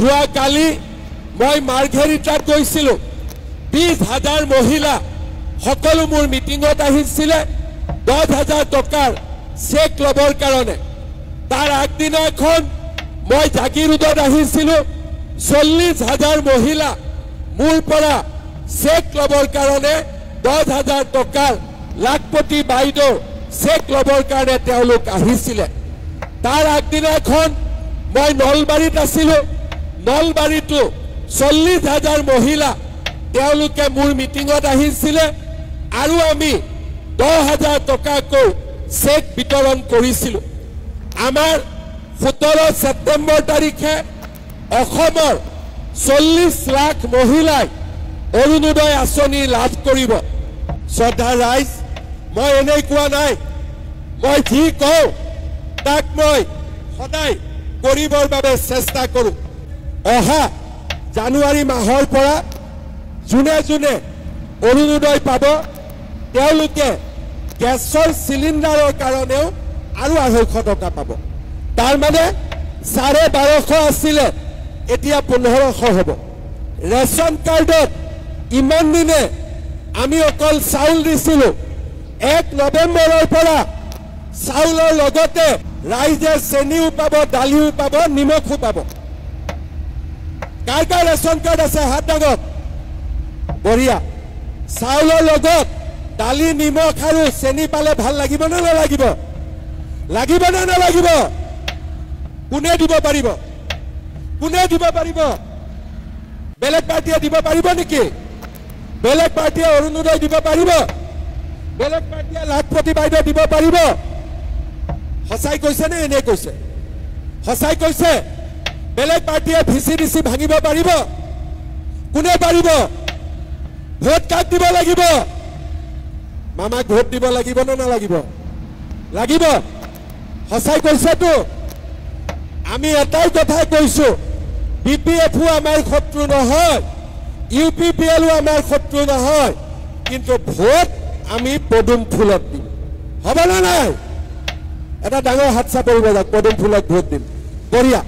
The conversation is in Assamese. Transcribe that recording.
যোৱাকালি মই মাৰ্ঘেৰিটাত গৈছিলোঁ 20,000 মহিলা সকলো মোৰ মিটিঙত আহিছিলে 10,000 টকাৰ চেক ল'বৰ কাৰণে তাৰ আগদিনাখন মই জাগিৰোডত আহিছিলোঁ 40,000 মহিলা মোৰ পৰা চেক ল'বৰ কাৰণে 10,000 টকাৰ লাখপতি বাইদেউ চেক ল'বৰ কাৰণে তেওঁলোক আহিছিলে তাৰ আগদিনাখন মই নলবাৰীত আছিলোঁ নলবাৰীতো 40,000 মহিলা তেওঁলোকে মোৰ মিটিঙত আহিছিলে আৰু আমি 10,000 টকাকৈ চেক বিতৰণ কৰিছিলোঁ আমাৰ 17 ছেপ্টেম্বৰ তাৰিখে অসমৰ 40 লাখ মহিলাই অৰুণোদয় আঁচনি লাভ কৰিব শ্ৰদ্ধা ৰাইজ মই এনেই কোৱা নাই মই যি কওঁ তাক মই সদায় কৰিবৰ বাবে চেষ্টা কৰোঁ অহা জানুৱাৰী মাহৰ পৰা যোনে যোনে অৰুণোদয় পাব তেওঁলোকে গেছৰ চিলিণ্ডাৰৰ কাৰণেও আৰু 250 টকা পাব তাৰ মানে 1250 আছিলে এতিয়া 1500 হ'ব ৰেচন কাৰ্ডত ইমান দিনে আমি অকল চাউল দিছিলোঁ 1 নৱেম্বৰৰ পৰা চাউলৰ লগতে ৰাইজে চেনিও পাব দালিও পাব নিমখো পাব কাৰ কাৰ ৰেচন কাৰ্ড আছে হাত দাঙক বঢ়িয়া চাউলৰ লগত দালি নিমখ আৰু চেনি পালে ভাল লাগিব নে নালাগিব লাগিব নে নালাগিব কোনে দিব পাৰিব বেলেগ পাৰ্টিয়ে দিব পাৰিব নেকি বেলেগ পাৰ্টিয়ে অৰুণোদয় দিব পাৰিব বেলেগ পাৰ্টিয়ে লাখপতি বাইদেউ দিব পাৰিব সঁচাই কৈছে নে এনে কৈছে সঁচাই কৈছে বেলেগ পাৰ্টিয়ে ভিচিডিচি ভাঙিব পাৰিব কোনে পাৰিব ভোট কাক দিব লাগিব মামাক ভোট দিব লাগিব নে নালাগিব লাগিব সঁচাই কৈছেতো আমি এটাই কথা কৈছো বিপিএফও আমাৰ শত্ৰু নহয় ইউপিপিএলও আমাৰ শত্ৰু নহয় কিন্তু ভোট আমি পদুম ফুলত দিম হ'ব না নাই এটা ডাঙৰ হাত চাপৰিব যাওক পদুম ফুলত ভোট দিম বঢ়িয়া